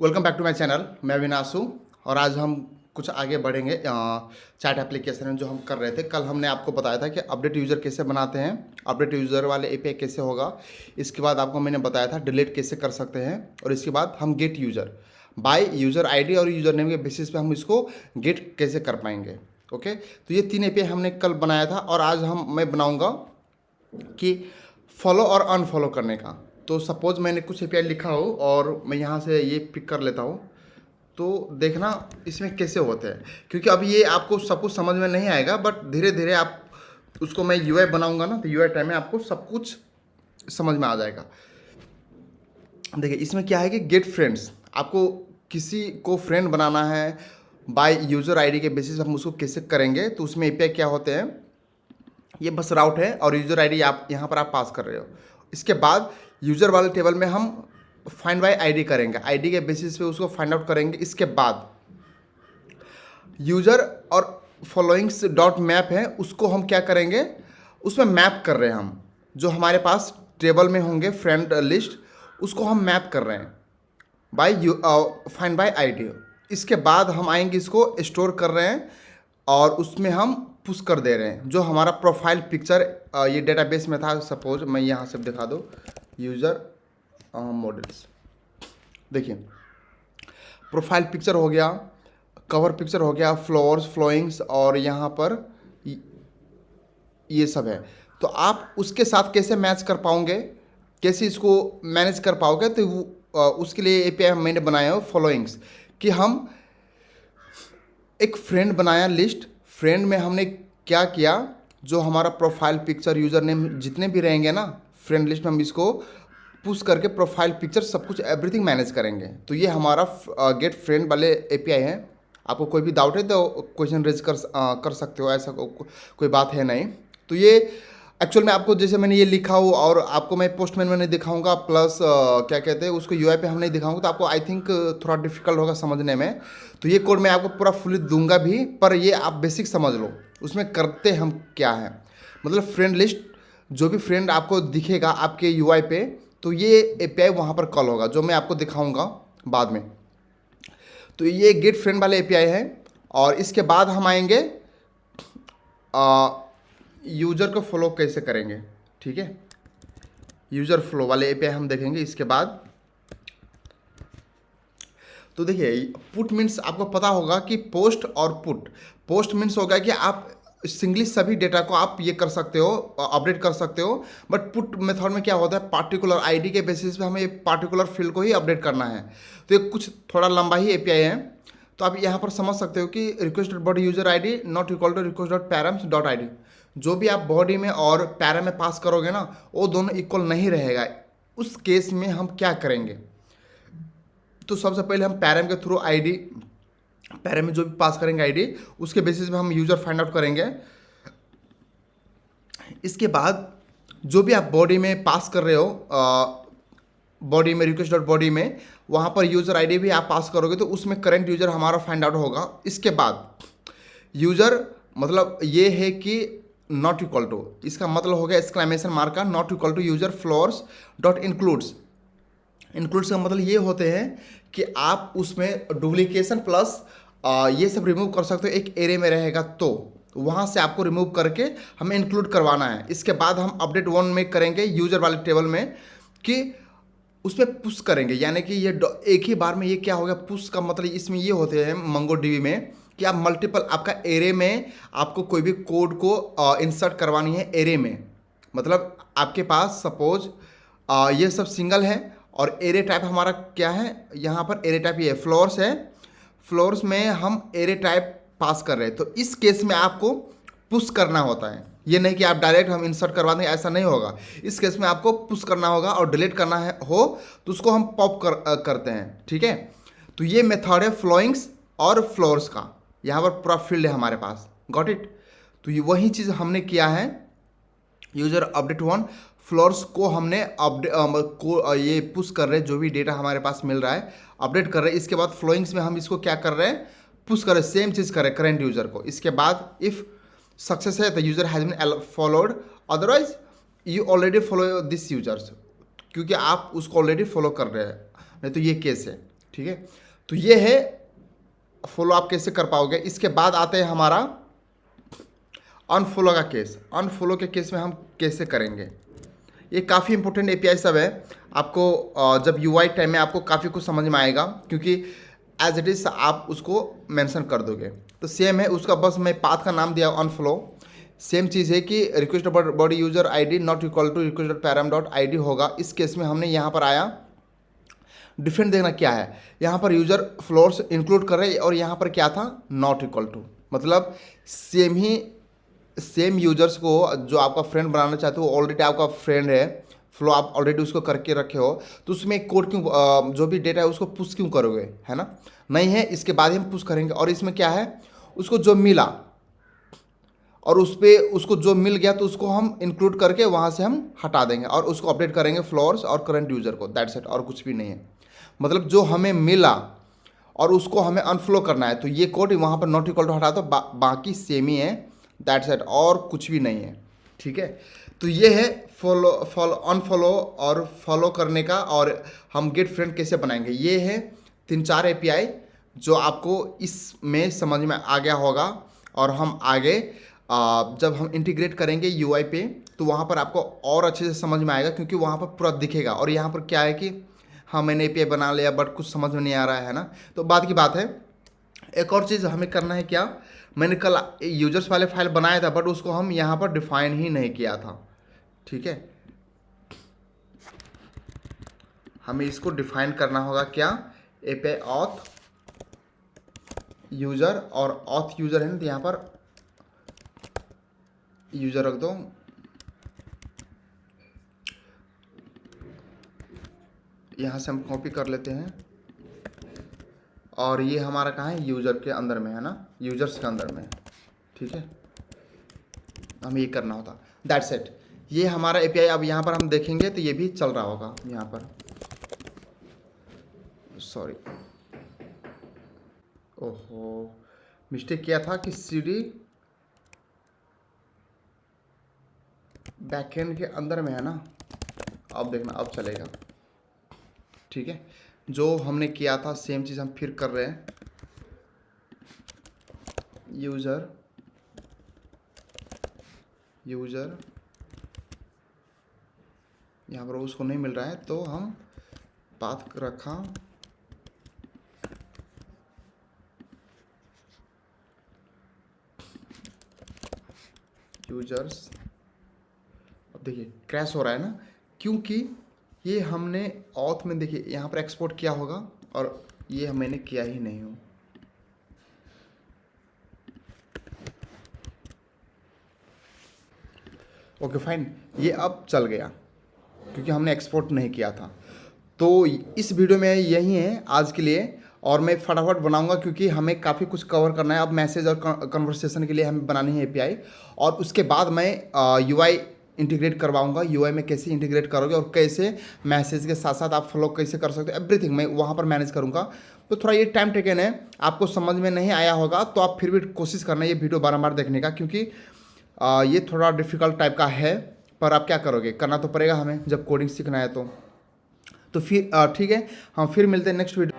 Welcome back to my channel. मैं अविनाशु और आज हम कुछ आगे बढ़ेंगे चैट एप्लीकेशन में जो हम कर रहे थे। कल हमने आपको बताया था कि अपडेट यूज़र कैसे बनाते हैं, अपडेट यूज़र वाले एपीआई कैसे होगा। इसके बाद आपको मैंने बताया था डिलीट कैसे कर सकते हैं, और इसके बाद हम gate user by user ID और यूज़र नेम के बेसिस पे हम इसको गेट कैसे कर पाएंगे। ओके, तो ये 3 एपीआई हमने कल बनाया था और आज मैं बनाऊँगा कि फॉलो और अनफॉलो करने का। तो सपोज़ मैंने कुछ एपीआई लिखा हो और मैं यहाँ से ये पिक कर लेता हूँ, तो देखना इसमें कैसे होते हैं, क्योंकि अभी ये आपको सब कुछ समझ में नहीं आएगा, बट धीरे धीरे आप उसको मैं यूआई बनाऊंगा ना, तो यूआई टाइम में आपको सब कुछ समझ में आ जाएगा। देखिए इसमें क्या है कि गेट फ्रेंड्स, आपको किसी को फ्रेंड बनाना है बाय यूज़र आईडी के बेसिस हम उसको कैसे करेंगे। तो उसमें एपीआई क्या होते हैं, ये बस राउट है और यूज़र आईडी आप यहाँ पर आप पास कर रहे हो। इसके बाद यूज़र वाले टेबल में हम फाइंड बाय आईडी करेंगे, आईडी के बेसिस पे उसको फाइंड आउट करेंगे। इसके बाद यूज़र और फॉलोइंग्स डॉट मैप है, उसको हम क्या करेंगे, उसमें मैप कर रहे हैं हम, जो हमारे पास टेबल में होंगे फ्रेंड लिस्ट, उसको हम मैप कर रहे हैं बाय फाइंड बाय आईडी। इसके बाद हम आएंगे, इसको स्टोर कर रहे हैं और उसमें हम पुश कर दे रहे हैं जो हमारा प्रोफाइल पिक्चर ये डेटाबेस में था। सपोज मैं यहाँ से दिखा दूँ यूज़र मॉडल्स, देखिए प्रोफाइल पिक्चर हो गया, कवर पिक्चर हो गया, फ्लोर्स फ्लोइंग्स, और यहाँ पर ये सब है। तो आप उसके साथ कैसे मैच कर पाओगे, कैसे इसको मैनेज कर पाओगे, तो उसके लिए एपीआई मैंने बनाया है फॉलोइंग्स, कि हम एक फ्रेंड बनाया लिस्ट। फ्रेंड में हमने क्या किया, जो हमारा प्रोफाइल पिक्चर यूज़र नेम जितने भी रहेंगे ना फ्रेंड लिस्ट में, हम इसको पुश करके प्रोफाइल पिक्चर सब कुछ एवरीथिंग मैनेज करेंगे। तो ये हमारा गेट फ्रेंड वाले एपीआई है। आपको कोई भी डाउट है तो क्वेश्चन रेज कर सकते हो, ऐसा कोई बात है नहीं। तो ये एक्चुअल में आपको जैसे मैंने ये लिखा हो और आपको मैं पोस्टमैन में नहीं दिखाऊंगा, प्लस क्या कहते हैं उसको यूआई पे हम नहीं दिखाऊंगा, तो आपको आई थिंक थोड़ा डिफिकल्ट होगा समझने में। तो ये कोड मैं आपको पूरा फुली दूंगा भी, पर ये आप बेसिक समझ लो उसमें करते हम क्या है। मतलब फ्रेंड लिस्ट, जो भी फ्रेंड आपको दिखेगा आपके यूआई पे, तो ये एपीआई वहाँ पर कॉल होगा, जो मैं आपको दिखाऊंगा बाद में। तो ये गेट फ्रेंड वाले एपीआई है। और इसके बाद हम आएंगे यूज़र को फॉलो कैसे करेंगे। ठीक है, यूज़र फ्लो वाले एपीआई हम देखेंगे इसके बाद। तो देखिए पुट मीन्स आपको पता होगा कि पोस्ट और पुट। पोस्ट मीन्स होगा कि आप सिंगली सभी डेटा को आप ये कर सकते हो, अपडेट कर सकते हो। बट पुट मेथड में क्या होता है, पार्टिकुलर आईडी के बेसिस पे हमें पार्टिकुलर फील्ड को ही अपडेट करना है। तो ये कुछ थोड़ा लंबा ही एपीआई है। तो आप यहाँ पर समझ सकते हो कि request dot body user ID not equal to request dot params dot ID. जो भी आप बॉडी में और पैरम में पास करोगे ना, वो दोनों इक्वल नहीं रहेगा। उस केस में हम क्या करेंगे, तो सबसे पहले हम पैरम के थ्रू आईडी, पैरम में जो भी पास करेंगे आईडी, उसके बेसिस पे हम यूज़र फाइंड आउट करेंगे। इसके बाद जो भी आप बॉडी में पास कर रहे हो, बॉडी में रिक्वेस्ट डॉट बॉडी में, वहाँ पर यूज़र आईडी भी आप पास करोगे, तो उसमें करंट यूज़र हमारा फाइंड आउट होगा। इसके बाद यूज़र मतलब ये है कि नॉट इक्वल टू, इसका मतलब हो गया एक्सक्लेमेशन मार्क का, not equal to user followers dot includes. Includes का मतलब ये होते हैं कि आप उसमें डुप्लीकेशन प्लस ये सब रिमूव कर सकते हो। एक एरे में रहेगा तो वहाँ से आपको रिमूव करके हमें इंक्लूड करवाना है। इसके बाद हम अपडेट 1 में करेंगे यूज़र वाले टेबल में, कि उस पर पुश करेंगे, यानी कि ये एक ही बार में ये क्या हो गया, पुश का मतलब इसमें ये होते हैं मंगो डीबी में कि आप मल्टीपल, आपका एरे में आपको कोई भी कोड को इंसर्ट करवानी है एरे में। मतलब आपके पास सपोज ये सब सिंगल है और एरे टाइप हमारा क्या है, यहाँ पर एरे टाइप ये फ्लोर्स है, फ्लोर्स में हम एरे टाइप पास कर रहे हैं। तो इस केस में आपको पुश करना होता है, ये नहीं कि आप डायरेक्ट हम इंसर्ट करवा देंगे, ऐसा नहीं होगा। इस केस में आपको पुश करना होगा, और डिलीट करना है हो तो उसको हम पॉप करते हैं। ठीक है, तो ये मेथड है फ्लोइंग्स और फ्लोर्स का, यहाँ पर पूरा फील्ड है हमारे पास। Got it. तो ये वही चीज़ हमने किया है। यूज़र अपडेट 1 फ्लोर्स को हमने ये पुश कर रहे हैं, जो भी डेटा हमारे पास मिल रहा है अपडेट कर रहे हैं। इसके बाद फ्लोइंग्स में हम इसको क्या कर रहे हैं, पुश कर रहे हैं, सेम चीज़ कर रहे हैं करंट यूज़र को। इसके बाद इफ़ सक्सेस है तो user has been followed, otherwise you already follow this users, क्योंकि आप उसको ऑलरेडी फॉलो कर रहे हैं, नहीं तो ये केस है। ठीक है, तो ये है फॉलो आप कैसे कर पाओगे। इसके बाद आते हैं हमारा अनफॉलो का केस। अनफॉलो के केस में हम कैसे करेंगे, ये काफ़ी इंपॉर्टेंट एपीआई सब है। आपको जब यूआई टाइम में आपको काफ़ी कुछ समझ में आएगा, क्योंकि एज इट इज़ आप उसको मेंशन कर दोगे। तो सेम है उसका, बस मैं पाथ का नाम दिया अनफॉलो। सेम चीज़ है कि request body user ID not equal to request dot param dot I होगा। इस केस में हमने यहाँ पर आया डिफरेंट देखना क्या है, यहाँ पर यूजर फ्लोर्स इंक्लूड कर रहे हैं और यहाँ पर क्या था नॉट इक्वल टू, मतलब सेम यूजर्स को जो आपका फ्रेंड बनाना चाहते हो ऑलरेडी आपका फ्रेंड है, फ्लो आप ऑलरेडी उसको करके रखे हो, तो उसमें कोड क्यों जो भी डेटा है उसको पुश क्यों करोगे, है ना, नहीं है, इसके बाद ही हम पुश करेंगे। और इसमें क्या है, उसको जो मिला और उस पर उसको जो मिल गया तो उसको हम इंक्लूड करके वहाँ से हम हटा देंगे और उसको अपडेट करेंगे फ्लोर्स और करंट यूजर को, दैट्स इट, और कुछ भी नहीं है। मतलब जो हमें मिला और उसको हमें अनफ्लो करना है, तो ये कोड वहाँ पर नॉट इक्वल टू हटा दो, बाकी सेम ही है, दैट्स इट, और कुछ भी नहीं है। ठीक है, तो ये है अनफॉलो और फॉलो करने का, और हम गेट फ्रेंड कैसे बनाएंगे। ये है 3-4 एपीआई जो आपको इसमें समझ में आ गया होगा, और हम आगे जब हम इंटीग्रेट करेंगे यूआई पे तो वहाँ पर आपको और अच्छे से समझ में आएगा, क्योंकि वहाँ पर पूरा दिखेगा। और यहाँ पर क्या है कि हाँ मैंने एपीआई बना लिया बट कुछ समझ में नहीं आ रहा है ना, तो बात की बात है। एक और चीज़ हमें करना है क्या, मैंने कल यूजर्स वाले फाइल बनाया था बट उसको हम यहाँ पर डिफाइन ही नहीं किया था। ठीक है, हमें इसको डिफाइन करना होगा क्या, एपीआई ऑथ यूजर, और ऑथ यूजर है ना, तो यहाँ पर यूजर रख दो, यहाँ से हम कॉपी कर लेते हैं, और ये हमारा कहाँ है, यूजर के अंदर में है ना, यूजर्स के अंदर में। ठीक है, हमें ये करना होता, दैट्स इट। ये हमारा एपीआई अब यहाँ पर हम देखेंगे तो ये भी चल रहा होगा यहाँ पर, सॉरी, ओहो मिस्टेक किया था कि सीडी बैकएंड के अंदर में है ना, अब देखना अब चलेगा। ठीक है, जो हमने किया था सेम चीज़ हम फिर कर रहे हैं, यूजर यहाँ पर उसको नहीं मिल रहा है तो हम पाथ रखा यूजर्स। अब देखिए क्रैश हो रहा है ना, क्योंकि ये हमने ऑथ में देखिए यहाँ पर एक्सपोर्ट किया होगा और ये मैंने किया ही नहीं हूँ। ओके फाइन, ये अब चल गया क्योंकि हमने एक्सपोर्ट नहीं किया था। तो इस वीडियो में यही है आज के लिए, और मैं फटाफट बनाऊंगा क्योंकि हमें काफ़ी कुछ कवर करना है। अब मैसेज और कन्वर्सेशन के लिए हमें बनानी है एपीआई, और उसके बाद मैं यूआई इंटीग्रेट करवाऊंगा। यूआई में कैसे इंटीग्रेट करोगे और कैसे मैसेज के साथ साथ आप फ्लो कैसे कर सकते हो, एवरीथिंग मैं वहाँ पर मैनेज करूँगा। तो थोड़ा ये टाइम टेकन है, आपको समझ में नहीं आया होगा तो आप फिर भी कोशिश करना ये वीडियो बार देखने का, क्योंकि ये थोड़ा डिफ़िकल्ट टाइप का है, पर आप क्या करोगे, करना तो पड़ेगा हमें जब कोडिंग सीखना है तो फिर ठीक है, हम फिर मिलते हैं नेक्स्ट वीडियो।